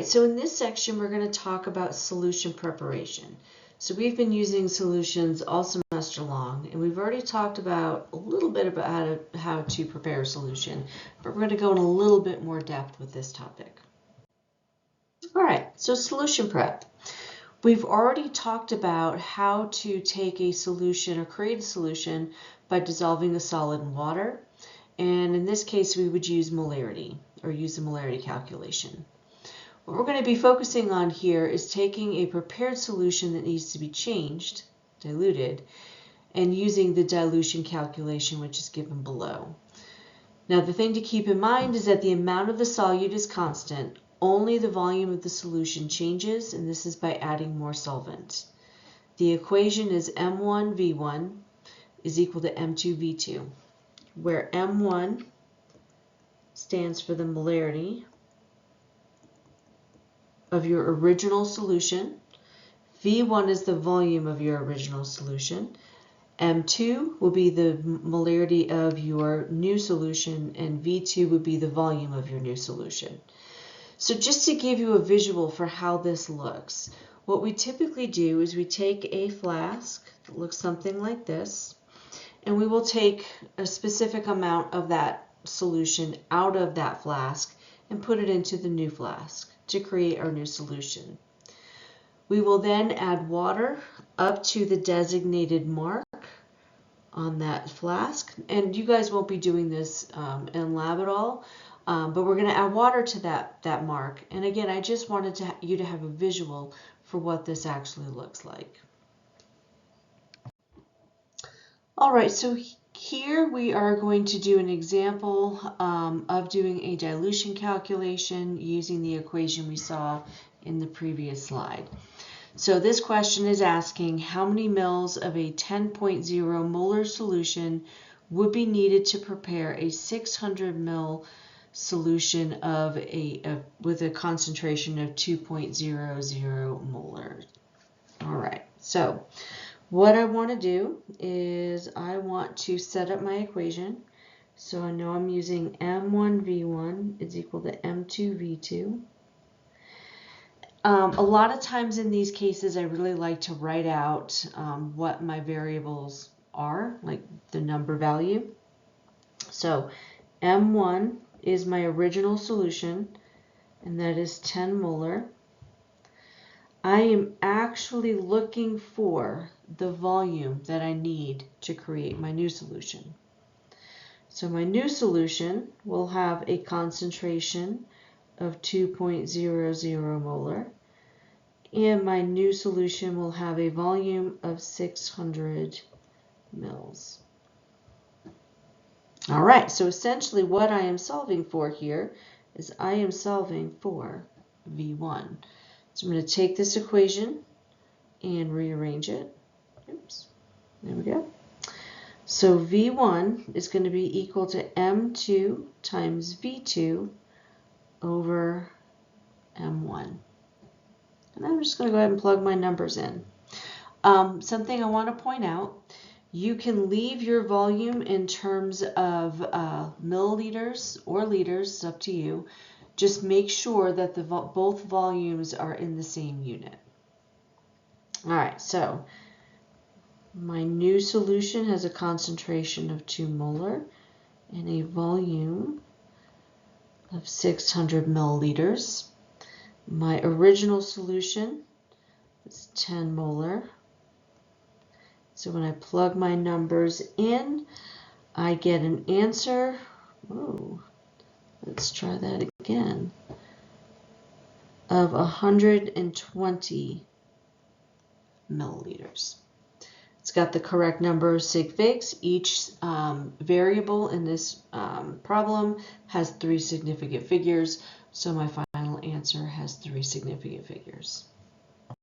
right, so in this section, we're going to talk about solution preparation. So we've been using solutions all semester long, and we've already talked about a little bit about how to prepare a solution, but we're going to go in a little bit more depth with this topic. All right, so solution prep. We've already talked about how to take a solution or create a solution by dissolving a solid in water, and in this case, we would use molarity or use the molarity calculation. What we're going to be focusing on here is taking a prepared solution that needs to be changed, diluted, and using the dilution calculation, which is given below. Now, the thing to keep in mind is that the amount of the solute is constant. Only the volume of the solution changes, and this is by adding more solvent. The equation is M1V1 is equal to M2V2, where M1 stands for the molarity of your original solution. V1 is the volume of your original solution. M2 will be the molarity of your new solution, and V2 would be the volume of your new solution. So just to give you a visual for how this looks, what we typically do is we take a flask that looks something like this, and we will take a specific amount of that solution out of that flask and put it into the new flask to create our new solution. We will then add water up to the designated mark on that flask, and you guys won't be doing this in lab at all, but we're going to add water to that mark. And again, I just wanted you to have a visual for what this actually looks like. All right, so here we are going to do an example of doing a dilution calculation using the equation we saw in the previous slide. So this question is asking how many mils of a 10.0 molar solution would be needed to prepare a 600 ml solution with a concentration of 2.00 molar. All right, so what I want to do is I want to set up my equation. So I know I'm using M1V1 is equal to M2V2. A lot of times in these cases, I really like to write out what my variables are, like the number value. So M1 is my original solution, and that is 10 molar. I am actually looking for the volume that I need to create my new solution. So my new solution will have a concentration of 2.00 molar, and my new solution will have a volume of 600 mils. All right, so essentially what I am solving for here is I am solving for V1. So I'm going to take this equation and rearrange it. Oops, there we go. So V1 is going to be equal to M2 times V2 over M1. And I'm just going to go ahead and plug my numbers in. Something I want to point out, you can leave your volume in terms of milliliters or liters, it's up to you. Just make sure that both volumes are in the same unit. All right, so my new solution has a concentration of 2 molar and a volume of 600 milliliters. My original solution is 10 molar. So when I plug my numbers in, I get an answer. Oh, let's try that again. Of 120 milliliters. It's got the correct number of sig figs. Each variable in this problem has 3 significant figures, so my final answer has 3 significant figures.